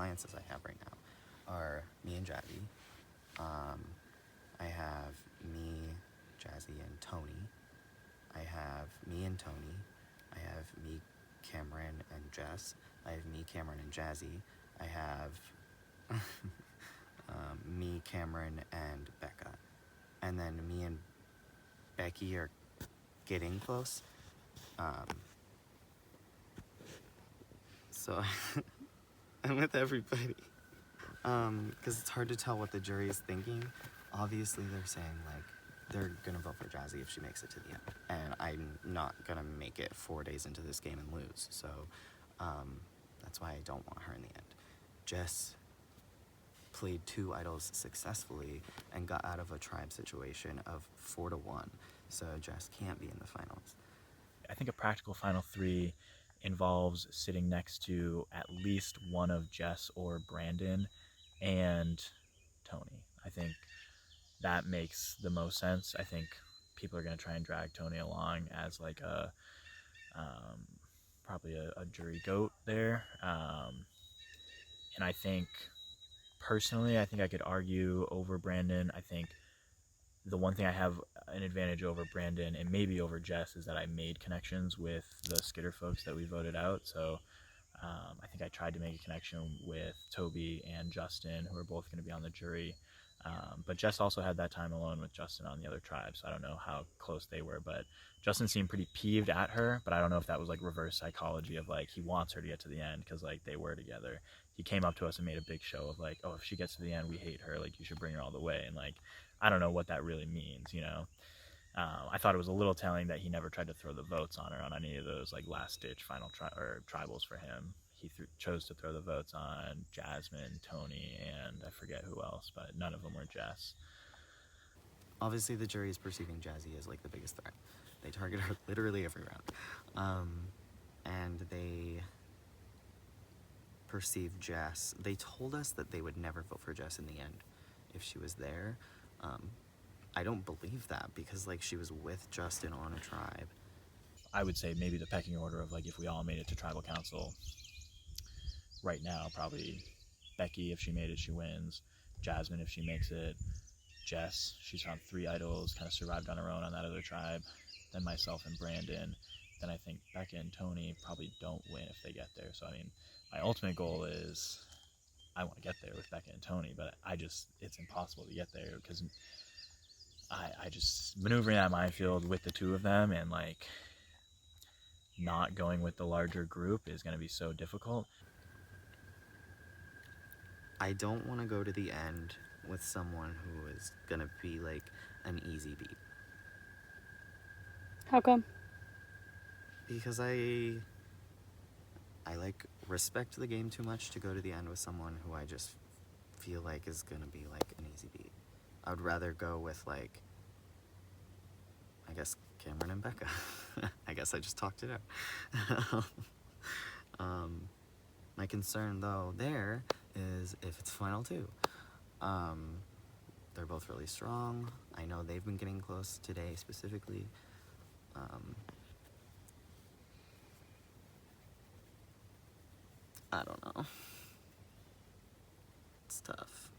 alliances I have right now are me and Jazzy. I have me, Jazzy, and Tony. I have me and Tony. I have me, Cameron, and Jess. I have me, Cameron, and Jazzy. I have me, Cameron, and Becca. And then me and Becky are getting close. So I'm with everybody. Because it's hard to tell what the jury is thinking. Obviously, they're saying, like, they're gonna vote for Jazzy if she makes it to the end. And I'm not gonna make it 4 days into this game and lose. So, that's why I don't want her in the end. Jess played 2 idols successfully and got out of a tribe situation of 4-1. So Jess can't be in the finals. I think a practical final 3 involves sitting next to at least one of Jess or Brandon and Tony. I think that makes the most sense. I think people are going to try and drag Tony along as like a probably a jury goat there. And I think personally, I think I could argue over Brandon. I think the one thing I have an advantage over Brandon and maybe over Jess is that I made connections with the Skitter folks that we voted out. So I think I tried to make a connection with Toby and Justin, who are both going to be on the jury. But Jess also had that time alone with Justin on the other tribe, so I don't know how close they were. But Justin seemed pretty peeved at her, but I don't know if that was like reverse psychology of like he wants her to get to the end because like they were together. He came up to us and made a big show of like, oh, if she gets to the end, we hate her. Like you should bring her all the way. And like I don't know what that really means, you know. I thought it was a little telling that he never tried to throw the votes on her on any of those like last ditch final tribals for him. He chose to throw the votes on Jasmine, Tony, and I forget who else, but none of them were Jess. Obviously, the jury is perceiving Jazzy as like the biggest threat. They target her literally every round. And they perceive Jess. They told us that they would never vote for Jess in the end if she was there. I don't believe that because like she was with Justin on a tribe. I would say maybe the pecking order of like if we all made it to tribal council right now, probably Becky, if she made it, she wins. Jasmine, if she makes it. Jess, she's found 3 idols, kind of survived on her own on that other tribe. Then myself and Brandon. Then I think Becca and Tony probably don't win if they get there. So I mean, my ultimate goal is I want to get there with Becca and Tony, but it's impossible to get there because I just maneuvering that minefield with the 2 of them and like not going with the larger group is going to be so difficult. I don't want to go to the end with someone who is gonna be like an easy beat. How come? Because I like respect the game too much to go to the end with someone who I just feel like is gonna be like an easy beat. I would rather go with like I guess Cameron and Becca. I guess I just talked it out. My concern though there is if it's final 2. They're both really strong. I know they've been getting close today specifically. I don't know. It's tough.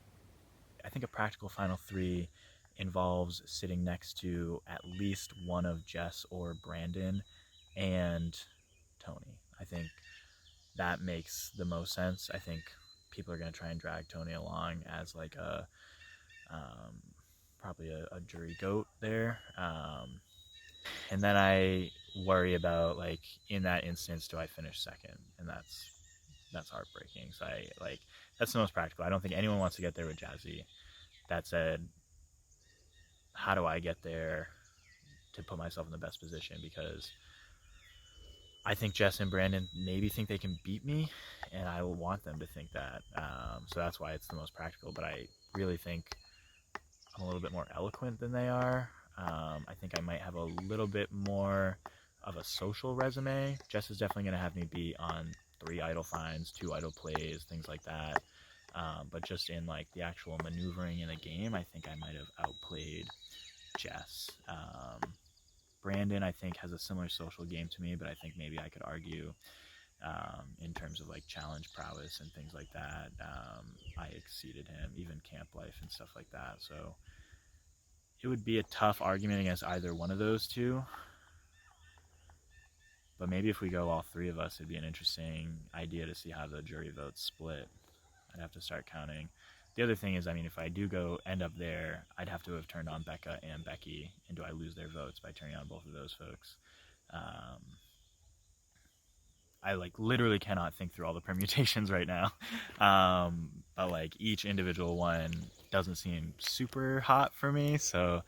I think a practical final 3 involves sitting next to at least one of Jess or Brandon and Tony. I think that makes the most sense. I think people are going to try and drag Tony along as like a probably a jury goat there. And then I worry about like in that instance, do I finish second? And that's heartbreaking. So I like that's the most practical. I don't think anyone wants to get there with Jazzy. That said, how do I get there to put myself in the best position? Because I think Jess and Brandon maybe think they can beat me, and I want them to think that. So that's why it's the most practical. But I really think I'm a little bit more eloquent than they are. I think I might have a little bit more of a social resume. Jess is definitely going to have me be on 3 idol finds, 2 idol plays, things like that. But just in like the actual maneuvering in the game, I think I might have outplayed Jess. Brandon, I think, has a similar social game to me, but I think maybe I could argue in terms of like challenge prowess and things like that. I exceeded him, even camp life and stuff like that. So it would be a tough argument against either one of those two. But maybe if we go all three of us, it'd be an interesting idea to see how the jury votes split. I'd have to start counting. The other thing is, I mean, if I do go end up there, I'd have to have turned on Becca and Becky. And do I lose their votes by turning on both of those folks? I like literally cannot think through all the permutations right now. But like each individual one doesn't seem super hot for me. So